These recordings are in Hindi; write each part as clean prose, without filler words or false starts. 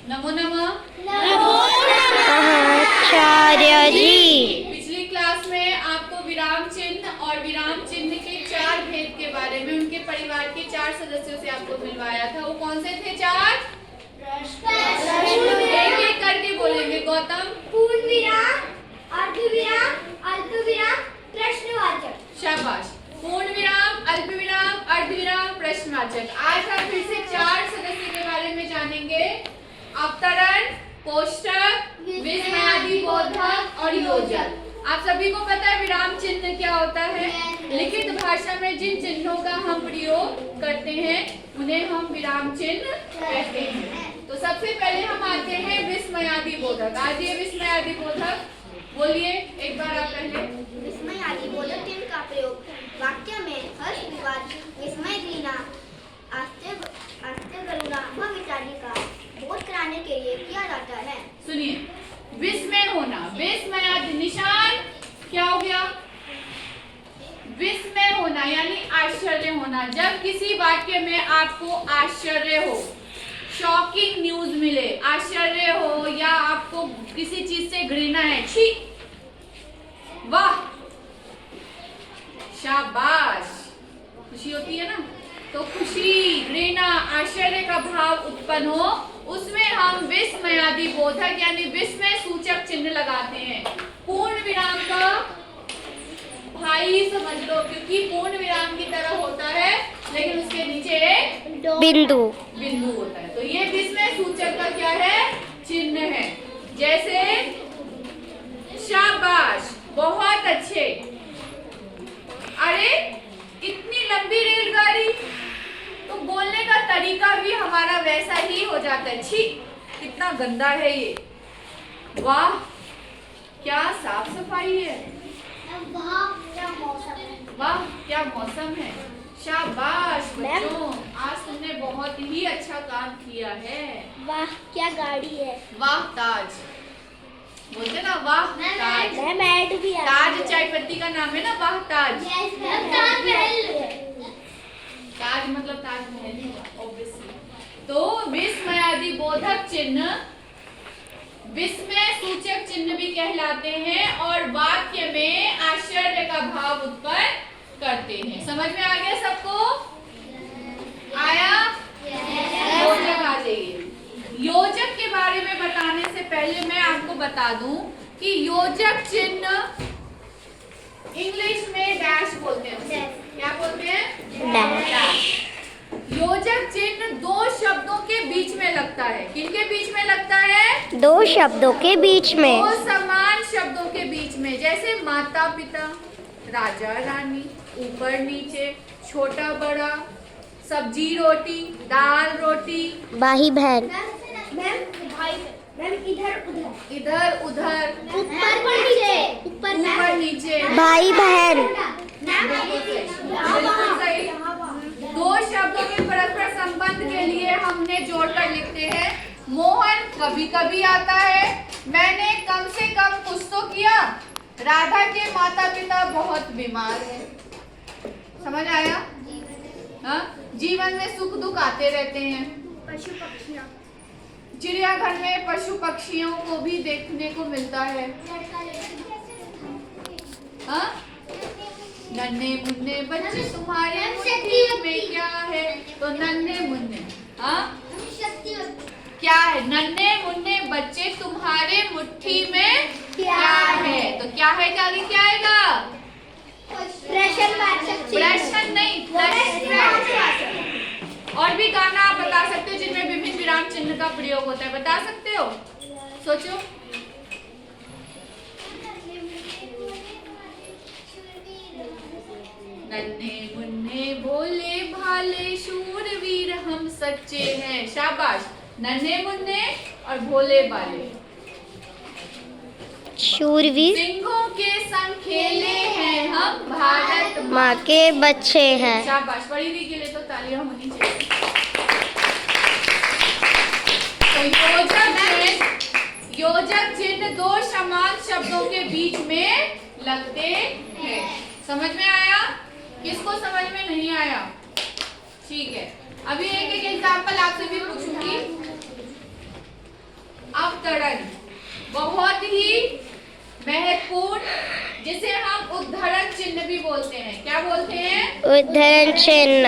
नमो नमः। नमो नमः आचार्य जी। पिछली क्लास में आपको विराम चिन्ह और विराम चिन्ह के 4 भेद के बारे में उनके परिवार के 4 सदस्यों से आपको मिलवाया था। वो कौन से थे 4? एक एक करके बोलेंगे। गौतम। पूर्ण विराम, अर्ध विराम, अल्प विराम, प्रश्नवाचक। शाबाश। पूर्ण विराम, अल्प विराम, अर्ध विराम, प्रश्नवाचक। आज हम फिर से 4 सदस्य के बारे में जानेंगे। अवतरण, कोष्टक, विस्मयादि बोधक और योजक। आप सभी को पता है विराम चिन्ह क्या होता है? लिखित भाषा में जिन चिन्हों का हम प्रयोग करते हैं उन्हें हम विराम चिन्ह कहते हैं। तो सबसे पहले हम आते हैं विस्मयादि बोधक। आज ये विस्मयादि बोधक बोलिए एक बार आप पहले। विस्मयादि बोधक चिन्ह का प्रयोग वाक्य में हर्ष, विवाद, विस्मय, घृणा, आश्चर्य, करुणा व इत्यादि का बोध कराने के लिए किया जाता है। सुनिए, विस्मय होना, विस्मयादि निशान क्या हो गया? विस्मय होना यानी आश्चर्य होना। जब किसी वाक्य में आपको आश्चर्य हो, शॉकिंग न्यूज मिले, आश्चर्य हो या आपको किसी चीज से घृणा है, छी, वाह, शाबाश, खुशी होती है ना, तो खुशी, घृणा, आश्चर्य का भाव उत्पन्न हो, उसमें हम विस्मयादि बोधक यानी विस्मय सूचक चिन्ह लगाते हैं। पूर्ण विराम का भाई समझ लो, क्योंकि पूर्ण विराम की तरह होता है लेकिन उसके नीचे बिंदु होता है। तो ये विस्मय सूचक का क्या है? चिन्ह है। जैसे शाबाश, बहुत अच्छे, अरे इतनी लंबी रेलगाड़ी, तो बोलने का तरीका भी हमारा वैसा ही हो जाता है, छी कितना गंदा है ये, वाह क्या साफ सफाई है, वाह क्या मौसम है। वाह क्या मौसम है। शाबाश बच्चों, आज तुमने बहुत ही अच्छा काम किया है। वाह क्या गाड़ी है। वाह ताज, बोलते ना वाह ताज। मैट भी ताज चाय पत्ती का नाम है ना, वाह ताज। ताज मतलब ताजमहल ही हुआ ऑब्वियसली। तो विस्मयादि बोधक चिन्ह विस्मय सूचक चिन्ह भी कहलाते हैं और वाक्य में आश्चर्य का भाव उत्पन्न करते हैं। समझ में आ गया सबको? आया? योजक आ जाइए। योजक के बारे में बताने से पहले मैं आपको बता दूं कि योजक चिन्ह इंग्लिश में डैश बोलते हैं उसे। क्या बोलते हैं? डैश। योजक चिन्ह 2 शब्दों के बीच में लगता है। किनके बीच में लगता है? 2 शब्दों के बीच में। 2 समान शब्दों के बीच में। जैसे माता पिता, राजा रानी, ऊपर नीचे, छोटा बड़ा, सब्जी रोटी, दाल रोटी, भाई बहन, इधर उधर, ऊपर नीचे, ऊपर नीचे, भाई बहन। बिल्कुल सही। 2 शब्दों के परस्पर संबंध के लिए हमने जोड़कर लिखते हैं। मोहन कभी कभी आता है, मैंने कम से कम कुछ तो किया, राधा के माता पिता बहुत बीमार हैं। समझ आया? हाँ? जीवन में सुख दुख आते रहते हैं। पशु पक्षियाँ, चिड़ियाघर में पशु पक्षियों को भी देखने को मिलता है। हाँ? नन्हे मुन्ने बच्चे तुम्हारे मुट्ठी में क्या है? तो नन्हे मुन्ने, हाँ क्या है? नन्हे मुन्ने बच्चे तुम्हारे मुट्ठी में क्या है? तो क्या है के आगे क्या आएगा? प्रश्न नहीं, प्रश्न। और भी गाना आप बता सकते हो जिनमें विभिन्न विराम चिन्ह का प्रयोग होता है, बता सकते हो? सोचो। नन्हे मुन्ने भोले भाले शूरवीर हम सच्चे हैं। शाबाश, नन्हे मुन्ने और भोले भाले शूरवीर सिंहों के संग खेले हैं हम, भारत माँ के बच्चे हैं। शाबाश, पढ़ी हुई के लिए तो तालियां होनी चाहिए। तो योजक चिन्ह 2 समान शब्दों के बीच में लगते हैं। समझ में आया? किसको समझ में नहीं आया? ठीक है, अभी एक एग्जाम्पल आपसे भी पूछूंगी। अवतरण, बहुत ही महत्वपूर्ण, जिसे हम उद्धरण चिन्ह भी बोलते हैं। क्या बोलते हैं? उद्धरण चिन्ह।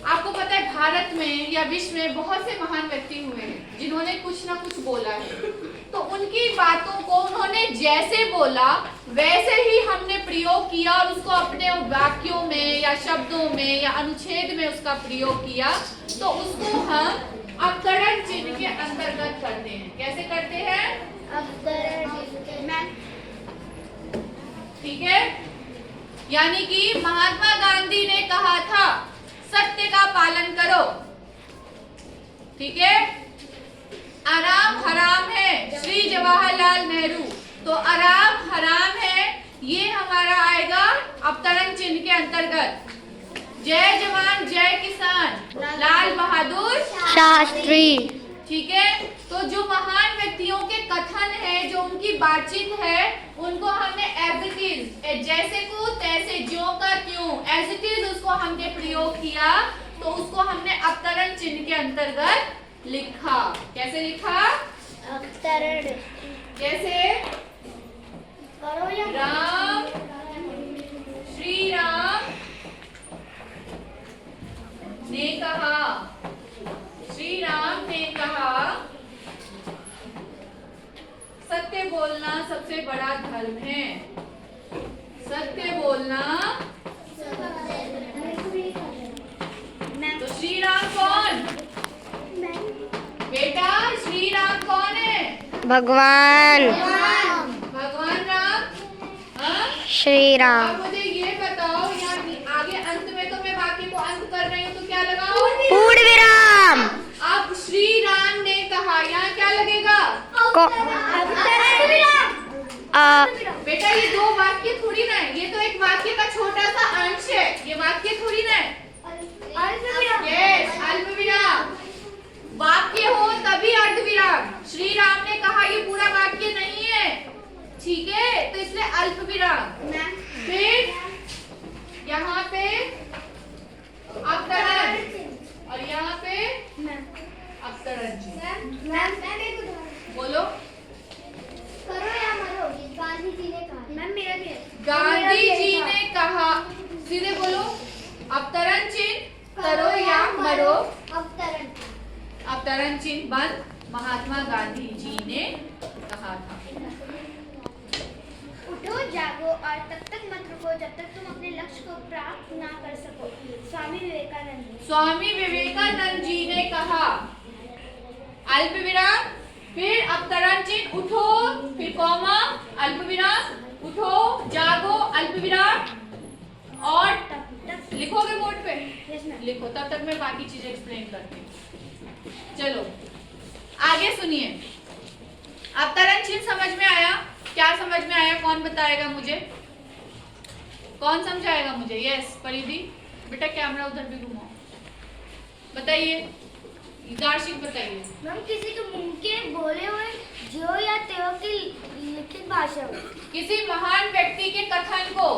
आपको पता है भारत में या विश्व में बहुत से महान व्यक्ति हुए हैं जिन्होंने कुछ ना कुछ बोला है, तो उनकी बातों को उन्होंने जैसे बोला वैसे ही हमने प्रयोग किया और उसको अपने वाक्यों में या शब्दों में या अनुच्छेद में उसका प्रयोग किया, तो उसको हम अवतरण चिन्ह के अंतर्गत करते हैं। कैसे करते हैं? ठीक है। यानी कि महात्मा गांधी ने कहा था सत्य का पालन करो, ठीक है। आराम हराम है, श्री जवाहरलाल नेहरू, तो आराम हराम है ये हमारा आएगा अवतरण चिन्ह के अंतर्गत। जय जवान जय किसान, लाल बहादुर शास्त्री। ठीक है। तो जो महान व्यक्तियों के कथन है, जो उनकी बातचीत है, उनको हमने एज इट इज, जैसे को तैसे, ज्यों का त्यों, एज इट इज उसको हमने प्रयोग किया, तो उसको हमने अवतरण चिन्ह के अंतर्गत लिखा। कैसे लिखा? अवतरण। कैसे? राम, श्री राम ने कहा, श्री राम ने कहा सत्य बोलना सबसे बड़ा धर्म है। सत्य बोलना। तो श्री राम कौन? बेटा श्री राम कौन है? भगवान भगवान राम। हाँ? श्री राम। अब मुझे ये बताओ, यहाँ आगे अंत में तो मैं वाक्य को अंत कर रही हूँ, तो क्या लगाऊं? पूर्ण विराम। अब श्री राम ने कहा, यहाँ क्या लगेगा? बेटा ये दो वाक्य थोड़ी ना है, ये तो एक वाक्य का छोटा सा अंश है, ये वाक्य थोड़ी ना है। यस, अल्प विराम। वाक्य हो तभी अर्ध विराम। श्री राम ने कहा ये पूरा वाक्य नहीं है, ठीक है, तो इसलिए अल्प विराम। फिर यहाँ पे अवतरण और यहाँ पे अवतरण चिन्ह। बोलो। करो या मरो, गांधी जी ने कहा। मैम मेरा भी है। गांधी जी ने कहा, सीधे बोलो। अवतरण चिन्ह, करो या मरो। अवतरण। अवतरण चिन्ह बंद, महात्मा गांधी जी ने कहा था। उठो जागो और तब तक मत रुको जब तक तुम अपने लक्ष्य को प्राप्त ना कर सको। स्वामी विवेकानंद। स्वामी विवेकानंद जी ने कहा। अल्प विराम, फिर अवतरण चिन्ह, उठो, फिर कॉमा, अल्प विराम, उठो, जागो, अल्प विराम, और लिखोगे बोर्ड पे? लिखो, तब तक मैं बाकी चीजें एक्सप्लेन करती हूँ। चलो आगे सुनिए। अवतरण चिन्ह समझ में आया? क्या समझ में आया? कौन बताएगा मुझे? कौन समझाएगा मुझे? यस परिधि। बेटा कैमरा उधर भी घुमाओ, बताइए, दार्शिक बताइए। मैम किसी के मुंह के बोले हुए जो या त्यों की लिखित भाषा। किसी महान व्यक्ति के कथन को,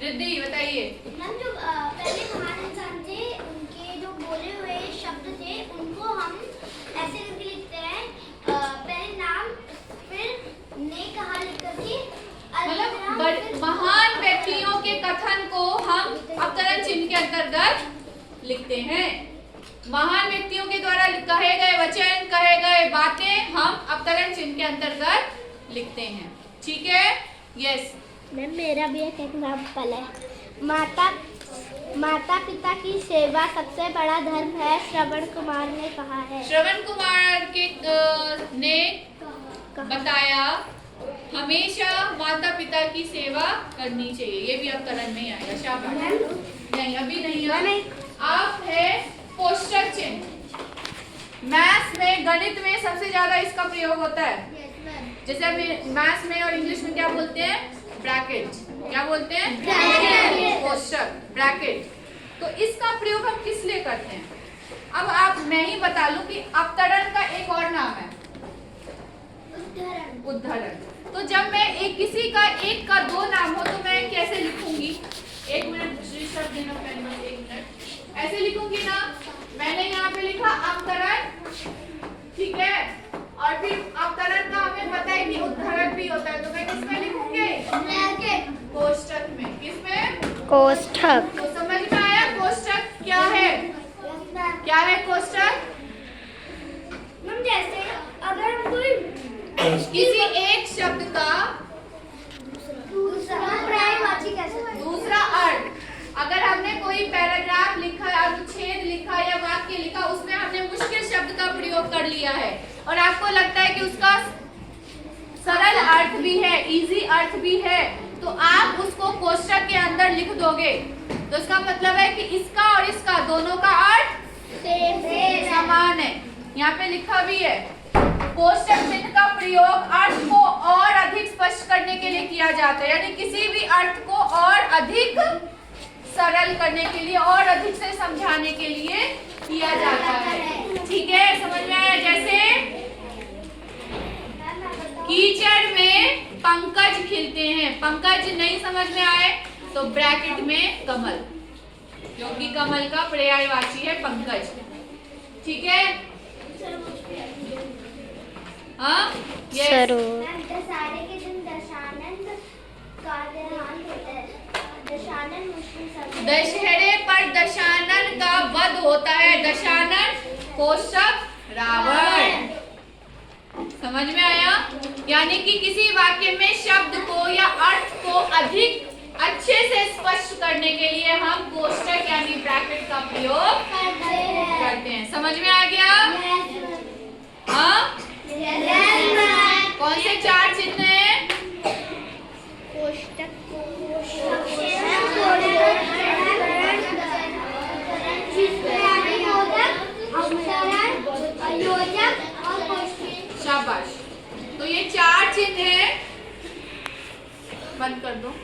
रिद्धि बताइए। मैम जो पहले महान इंसान थे उनके जो बोले हुए शब्द थे उनको हम ऐसे करके लिखते हैं, पहले नाम फिर ने कहा लिख करके, मतलब महान व्यक्तियों के कथन को हम अवतरण चिन्ह के अंतर्गत लिखते हैं। महान व्यक्तियों के द्वारा कहे गए वचन, कहे गए बातें हम अवतरण चिन्ह के अंतर्गत लिखते हैं, ठीक है। यस मैम मेरा भी एक एग्जाम्पल है। माता पिता की सेवा सबसे बड़ा धर्म है, श्रवण कुमार ने कहा है। श्रवण कुमार के ने बताया हमेशा माता पिता की सेवा करनी चाहिए। ये भी अवतरण में आएगा। शाबाश। नहीं अभी नहीं है, अब है कोष्ठक चिन्ह। मैथ्स में, गणित में सबसे ज्यादा इसका प्रयोग होता है। जैसे अभी मैथ्स में और इंग्लिश में क्या बोलते हैं? ब्रैकेट। क्या बोलते हैं? कोष्ठक, ब्रैकेट। तो इसका प्रयोग हम किस लिए करते हैं? अब आप मैं ही बता लूं कि अवतरण का एक और नाम है उद्धरण। तो जब मैं एक किसी का एक का दो नाम हो तो मैं कैसे लिखूंगी? एक मिनट शब्द देना पेन बस, एक मिनट। ऐसे लिखूंगी ना, मैंने यहाँ पे लिखा अवतरण, ठीक है, और फिर भी होता है तो मैं किसमें लिखूंगी? ब्रैकेट कोष्ठक में। किसमें? कोष्ठक। तो समझ में आया कोष्ठक क्या है? क्या है कोष्ठक? मैम जैसे अगर हम कोई किसी एक शब्द का दूसरा पर्यायवाची कह सकते हैं। दूसरा अर्थ, अगर हमने कोई पैराग्राफ लिखा, अनुच्छेद लिखा या वाक्य लिखा, उसमें हमने मुश्किल शब्द का प्रयोग कर लिया है और आपको लगता है कि उसका सरल अर्थ भी है, इजी अर्थ भी है, तो आप उसको कोष्ठक के अंदर लिख दोगे। तो इसका मतलब है कि इसका और इसका दोनों का अर्थ समान है। यहाँ पे लिखा भी है कोष्ठक चिन्ह का प्रयोग अर्थ को और अधिक स्पष्ट करने के लिए किया जाता है, यानी किसी भी अर्थ को और अधिक सरल करने के लिए और अधिक से समझाने के लिए किया जाता है। ठीक है, समझ में आया? जैसे कीचड़ में पंकज खिलते हैं, पंकज नहीं समझ में आए तो ब्रैकेट में कमल, क्योंकि कमल का पर्यायवाची है पंकज। ठीक है, हाँ यस। दशहरे के दिन दशानन का देहांत होता है। दशानन मुश्किल शब्द है। दशहरे पर दशानन का वध होता है। दशानन कोष्ठक रावण। समझ में आया? यानी कि किसी वाक्य में शब्द को या अर्थ को अधिक अच्छे से स्पष्ट करने के लिए हम कोष्ठक यानी ब्रैकेट का प्रयोग करते हैं। समझ में आ गया? हाँ, कौन से चार चिन्ह हैं? कोष्ठक शाबाश। तो ये चार चिन्ह हैं। बंद कर दो।